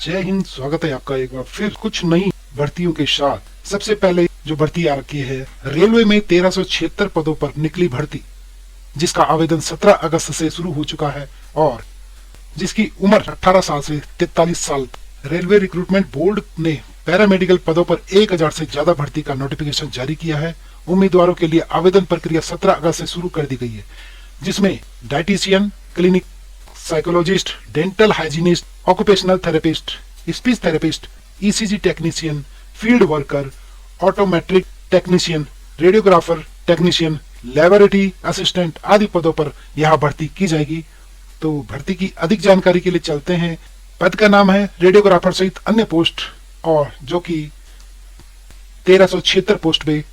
जय हिंद। स्वागत है आपका एक बार फिर कुछ नई भर्तियों के साथ। सबसे पहले जो भर्ती आ रखी है, रेलवे में 1376 पदों पर निकली भर्ती, जिसका आवेदन 17 अगस्त से शुरू हो चुका है और जिसकी उम्र 18 साल से 43 साल। रेलवे रिक्रूटमेंट बोर्ड ने पैरामेडिकल पदों पर 1000 से ज्यादा भर्ती का नोटिफिकेशन जारी किया है। उम्मीदवारों के लिए आवेदन प्रक्रिया 17 अगस्त से शुरू कर दी गई है, जिसमें dietitian, clinic psychologist, dental hygienist, occupational therapist, speech therapist, ECG technician, field worker, optometric technician, radiographer technician, laboratory assistant आदि पदों पर यह भर्ती की जाएगी। तो भर्ती की अधिक जानकारी के लिए चलते हैं। पद का नाम है रेडियोग्राफर सहित अन्य पोस्ट, और जो कि 1376 पोस्ट पे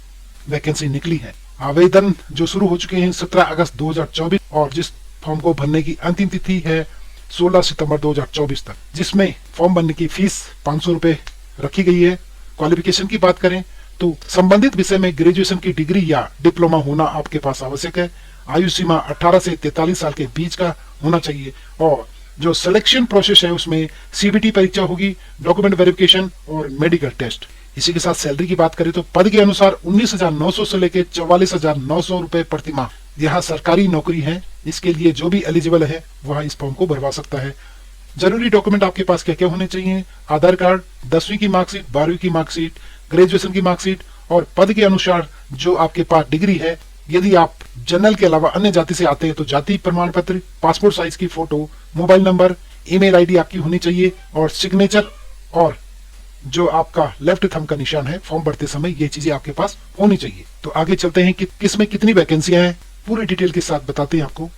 वैकेंसी निकली है। आवेदन जो शुरू हो चुके हैं 17 अगस्त 2024 और जिस फॉर्म को भरने की अंतिम तिथि है 16 सितंबर 2024 तक, जिसमें फॉर्म भरने की फीस 500 रुपए रखी गई है। क्वालिफिकेशन की बात करें तो संबंधित विषय में ग्रेजुएशन की डिग्री या डिप्लोमा होना आपके पास आवश्यक है। आयु सीमा 18 से 43 साल के बीच का होना चाहिए और जो सिलेक्शन प्रोसेस है उसमें सीबीटी परीक्षा होगी, डॉक्यूमेंट वेरिफिकेशन और मेडिकल टेस्ट। इसी के साथ सैलरी की बात करें तो पद के अनुसार 19,900 से लेकर 44,900 रुपए प्रति माह यह सरकारी नौकरी है। इसके लिए जो भी एलिजिबल है वह इस फॉर्म को भरवा सकता है। जरूरी डॉक्यूमेंट आपके पास क्या क्या होने चाहिए? आधार कार्ड, 10वीं की मार्कशीट, 12वीं की मार्कशीट, ग्रेजुएशन की मार्कशीट और पद के अनुसार जो आपके पास डिग्री है। यदि आप जनरल के अलावा अन्य जाति से आते हैं तो जाति प्रमाण पत्र, पासपोर्ट साइज की photo, mobile number, email ID आपकी होनी चाहिए और सिग्नेचर और जो आपका लेफ्ट थंब का निशान है फॉर्म भरते समय, ये चीजें आपके पास होनी चाहिए। तो आगे चलते हैं कि किसमें कितनी वैकेंसियां हैं, पूरी डिटेल के साथ बताते हैं आपको।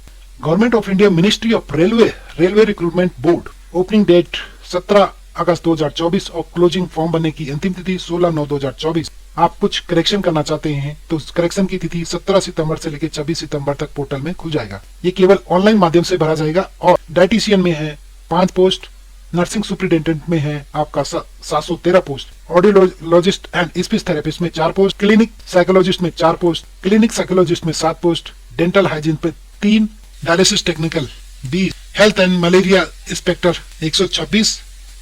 Government of India, ministry of railway recruitment board. Opening date 17 अगस्त 2024 और क्लोजिंग फॉर्म भरने की अंतिम तिथि 16/9/2024। आप कुछ करेक्शन करना चाहते हैं तो करेक्शन की तिथि 17 सितंबर से लेकर 26 सितंबर तक पोर्टल में खुल जाएगा। ये केवल ऑनलाइन माध्यम से भरा जाएगा। और डाइटिशियन में है 5 पोस्ट, नर्सिंग सुपरिटेंडेंट में है आपका 713 post, audiologist and speech therapist में 4 पोस्ट, क्लिनिक साइकोलॉजिस्ट में 4 पोस्ट, क्लिनिक साइकोलॉजिस्ट में 7 पोस्ट, डेंटल हाइजीन पे 3, dialysis technical 20, health and malaria inspector 126,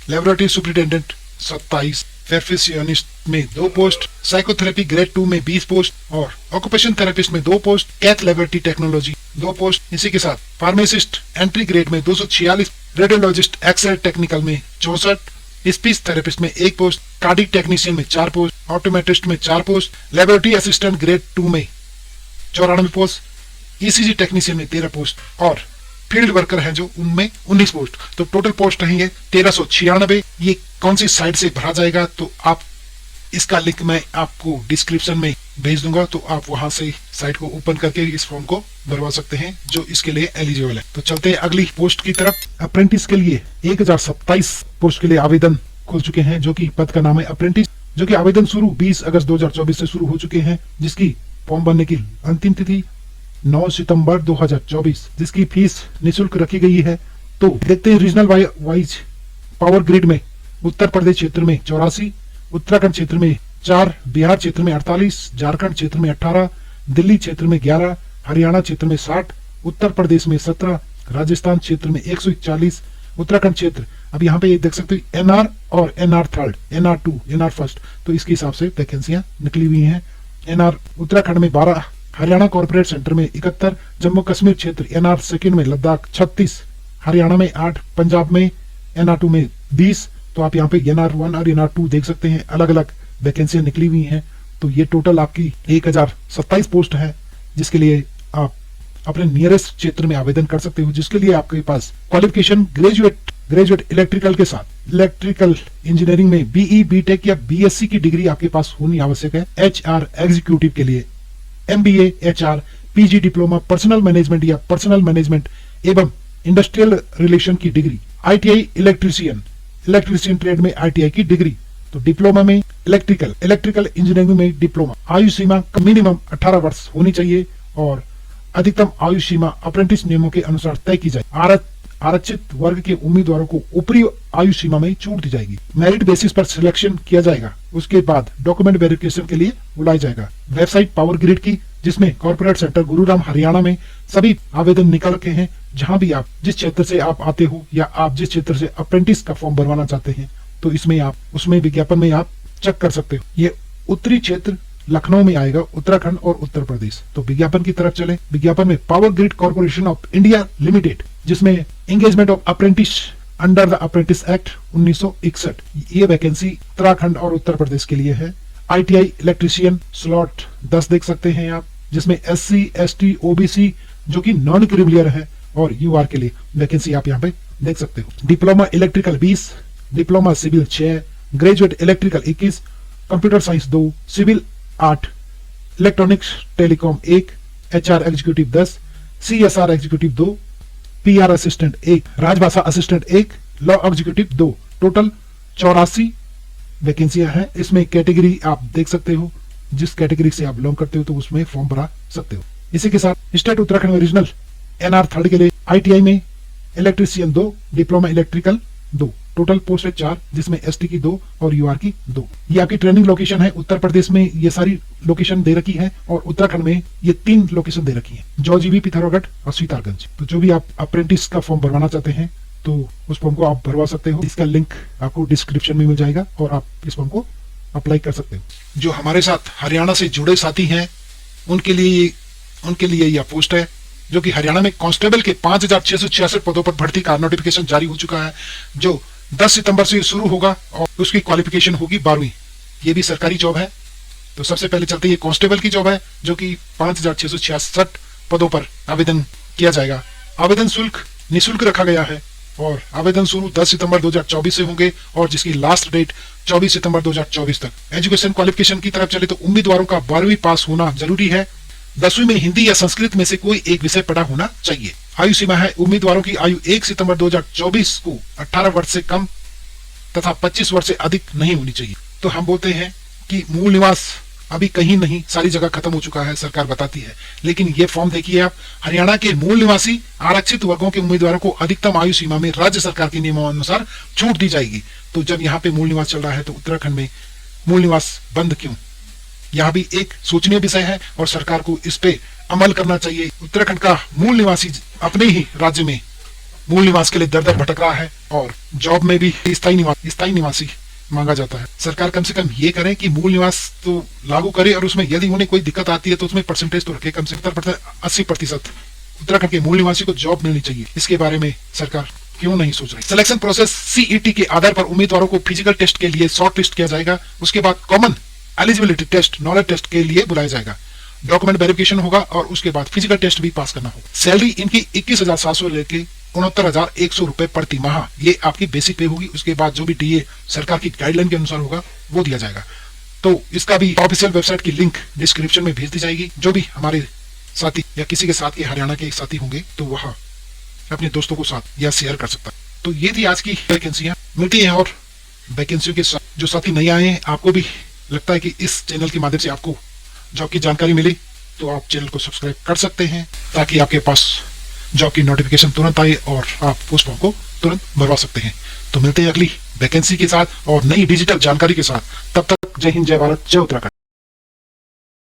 laboratory superintendent 27, फेफिसियोनिस्ट में 2 पोस्ट, साइकोथेरेपी ग्रेड 2 में 20 पोस्ट और ऑक्यूपेशन थेरेपिस्ट में 2 post, cath laboratory technology 2 post. इसी के साथ फार्मासिस्ट एंट्री ग्रेड में 246, रेडियोलॉजिस्ट एक्सरे टेक्निकल में 64, स्पीच थेरेपिस्ट में 1 पोस्ट, कार्डिक टेक्नीशियन में 4 पोस्ट, ऑटोमेट्रिस्ट में 4 पोस्ट, लेबोरेटरी असिस्टेंट ग्रेड 2 में 94 पोस्ट, ईसीजी टेक्नीशियन में 13 पोस्ट और फील्ड वर्कर है जो उनमें 19 पोस्ट। तो टोटल पोस्ट रहेंगे 1396। ये कौन सी साइट से भरा जाएगा तो आप इसका लिंक मैं आपको डिस्क्रिप्शन में भेज दूंगा, तो आप वहां से साइट को ओपन करके इस फॉर्म को भरवा सकते हैं जो इसके लिए एलिजिबल है। तो चलते हैं अगली पोस्ट की तरफ। अप्रेंटिस के लिए 1027 पोस्ट के लिए आवेदन खुल चुके हैं, जो कि पद का नाम है अप्रेंटिस, जो कि आवेदन शुरू 20 अगस्त 2024 से शुरू हो चुके हैं, जिसकी फॉर्म भरने की अंतिम तिथि 9 सितंबर 2024, जिसकी फीस निःशुल्क रखी गई है। तो देखते हैं रीजनल वाइज पावर ग्रिड में उत्तर प्रदेश क्षेत्र में 84, उत्तराखंड क्षेत्र में 4, बिहार क्षेत्र में 48, झारखंड क्षेत्र में 18, दिल्ली क्षेत्र में 11, हरियाणा क्षेत्र में 60, उत्तर प्रदेश में 17, राजस्थान क्षेत्र में 141, उत्तराखंड क्षेत्र, अब यहाँ पे देख सकते हो एनआर और NR third, NR 2, NR first, तो इसके हिसाब से वैकेंसियां निकली हुई हैं। एनआर उत्तराखंड में 12, हरियाणा कॉर्पोरेट सेंटर में 71, जम्मू कश्मीर क्षेत्र एनआर सेकंड में लद्दाख 36, हरियाणा में 8, पंजाब में एनआर 2 में 20। तो आप यहाँ पे एनआर 1 और एनआर 2 देख सकते हैं, अलग अलग वैकेंसियां निकली हुई हैं। तो ये टोटल आपकी 1027 पोस्ट है, जिसके लिए आप अपने नियरेस्ट क्षेत्र में आवेदन कर सकते हो, जिसके लिए आपके पास क्वालिफिकेशन ग्रेजुएट इलेक्ट्रिकल के साथ इलेक्ट्रिकल इंजीनियरिंग में बीई, बीटेक या बीएससी की डिग्री आपके पास होनी आवश्यक है। एचआर एग्जीक्यूटिव के लिए MBA, HR, PG diploma, personal management या पर्सनल मैनेजमेंट एवं इंडस्ट्रियल रिलेशन की डिग्री। आईटीआई इलेक्ट्रीशियन ट्रेड में आईटीआई की डिग्री। तो डिप्लोमा में इलेक्ट्रिकल इंजीनियरिंग में डिप्लोमा। आयु सीमा मिनिमम 18 वर्ष होनी चाहिए और अधिकतम आयु सीमा अप्रेंटिस नियमों के अनुसार तय की जाए। आरक्षित वर्ग के उम्मीदवारों को ऊपरी आयु सीमा में छूट दी जाएगी। मेरिट बेसिस पर सिलेक्शन किया जाएगा। उसके बाद डॉक्यूमेंट वेरिफिकेशन के लिए बुलाया जाएगा। वेबसाइट पावर ग्रिड की जिसमें कॉर्पोरेट सेक्टर गुरुग्राम हरियाणा में सभी आवेदन निकल रखे हैं। जहां भी आप जिस क्षेत्र से आप आते हो या आप जिस क्षेत्र से अप्रेंटिस का फॉर्म भरवाना चाहते हैं तो इसमें आप उसमें विज्ञापन में आप चेक कर सकते हो। ये उत्तरी क्षेत्र लखनऊ में आएगा, उत्तराखंड और उत्तर प्रदेश। तो विज्ञापन की तरफ चले। विज्ञापन में power grid corporation of India limited, जिसमें engagement of apprentice under the apprentice act 1961, ये वैकेंसी उत्तराखंड और उत्तर प्रदेश के लिए है। आईटीआई इलेक्ट्रीशियन स्लॉट 10 देख सकते हैं आप, जिसमें SC ST OBC जो कि नॉन क्रिमिलियर है और UR के लिए वैकेंसी आप यहाँ पे देख सकते हो। Diploma electrical 20, diploma civil 6, graduate electrical 21, computer science 2, civil 8, electronics telecom 1, HR executive 10, CSR executive 2, PR assistant 1, Rajbhasha assistant 1, law executive 2। Total 84 वैकेंसियां हैं। इसमें कैटेगरी आप देख सकते हो, जिस कैटेगरी से आप बिलोंग करते हो तो उसमें फॉर्म भरा सकते हो। इसी के साथ स्टेट उत्तराखंड में रीजनल NR 3 के लिए ITI में electrician 2, diploma electrical 2, total post है 4, जिसमें ST की 2 और UR की 2। ये आपकी ट्रेनिंग लोकेशन है। उत्तर प्रदेश में ये सारी लोकेशन दे रखी है और उत्तराखंड में ये 3 लोकेशन दे रखी है, जौजीबी, पिथौरागढ़ और सीतारगंज। तो जो भी आप अप्रेंटिस का फॉर्म भरवाना चाहते हैं तो उस फॉर्म को आप भरवा सकते हो। इसका लिंक आपको डिस्क्रिप्शन में मिल जाएगा और आप इस फॉर्म को अप्लाई कर सकते हो। जो हमारे साथ हरियाणा से जुड़े साथी हैं उनके लिए यह पोस्ट है, जो कि हरियाणा में कांस्टेबल के 5666 पदों पर भर्ती का नोटिफिकेशन जारी हो चुका है, जो 10 सितंबर से शुरू होगा और उसकी क्वालिफिकेशन होगी 12वीं। ये भी सरकारी जॉब है। तो सबसे पहले चलते हैं, ये कांस्टेबल की जॉब है जो कि 5666 पदों पर आवेदन किया जाएगा। आवेदन शुल्क निःशुल्क रखा गया है और आवेदन शुरू 10 सितंबर 2024 से होंगे और जिसकी लास्ट डेट 24 सितंबर 2024 तक। एजुकेशन क्वालिफिकेशन की तरफ चले तो उम्मीदवारों का 12वीं पास होना जरूरी है। 10वीं में हिंदी या संस्कृत में से कोई एक विषय पढ़ा होना चाहिए। आयु सीमा है, उम्मीदवारों की आयु 1 सितंबर 2024 को 18 वर्ष से कम तथा 25 वर्ष से अधिक नहीं होनी चाहिए। तो हम बोलते हैं कि मूल निवास अभी कहीं नहीं, सारी जगह खत्म हो चुका है, सरकार बताती है। लेकिन ये फॉर्म देखिए आप, हरियाणा के मूल निवासी आरक्षित वर्गों के उम्मीदवारों को अधिकतम आयु सीमा में राज्य सरकार के नियमानुसार छूट दी जाएगी। तो जब यहाँ पे मूल निवास चल रहा है तो उत्तराखंड में मूल निवास बंद क्यों? यह भी एक सोचनीय विषय है और सरकार को इस पे अमल करना चाहिए। उत्तराखंड का मूल निवासी अपने ही राज्य में मूल निवास के लिए दर दर भटक रहा है और जॉब में भी स्थायी निवासी मांगा जाता है। सरकार कम से कम ये करे कि मूल निवास तो लागू करे और उसमें यदि उन्हें कोई दिक्कत आती है तो उसमें परसेंटेज तो रखे, कम से कम 80% उत्तराखंड के मूल निवासी को जॉब मिलनी चाहिए। इसके बारे में सरकार क्यों नहीं सोच रही? सिलेक्शन प्रोसेस CET के आधार पर उम्मीदवारों को फिजिकल टेस्ट के लिए शॉर्ट लिस्ट किया जाएगा। उसके बाद common eligibility test, knowledge test के लिए बुलाया जाएगा। डॉक्यूमेंट वेरिफिकेशन होगा और उसके बाद फिजिकल टेस्ट भी पास करना होगा। सैलरी इनकी 21,700 लेके 69,100 रुपए प्रति माह, ये आपकी बेसिक पे होगी। उसके बाद जो भी DA सरकार की गाइडलाइन के अनुसार होगा वो दिया जाएगा। तो इसका भी ऑफिशियल वेबसाइट की लिंक डिस्क्रिप्शन में भेज दी जाएगी। जो भी हमारे साथी या किसी के साथ ये हरियाणा के साथी होंगे तो वह अपने दोस्तों को साथ या शेयर कर सकता है। तो ये थी आज की वैकेंसियां। मिलती हैं और वैकेंसियों के साथ। जो साथी नहीं आए हैं, आपको भी लगता है कि इस चैनल के माध्यम से आपको जॉब की जानकारी मिली, तो आप चैनल को सब्सक्राइब कर सकते हैं ताकि आपके पास जॉब की नोटिफिकेशन तुरंत आए और आप उस फॉर्म को तुरंत भरवा सकते हैं। तो मिलते हैं अगली वैकेंसी के साथ और नई डिजिटल जानकारी के साथ। तब तक जय हिंद, जय भारत, जय उत्तराखंड।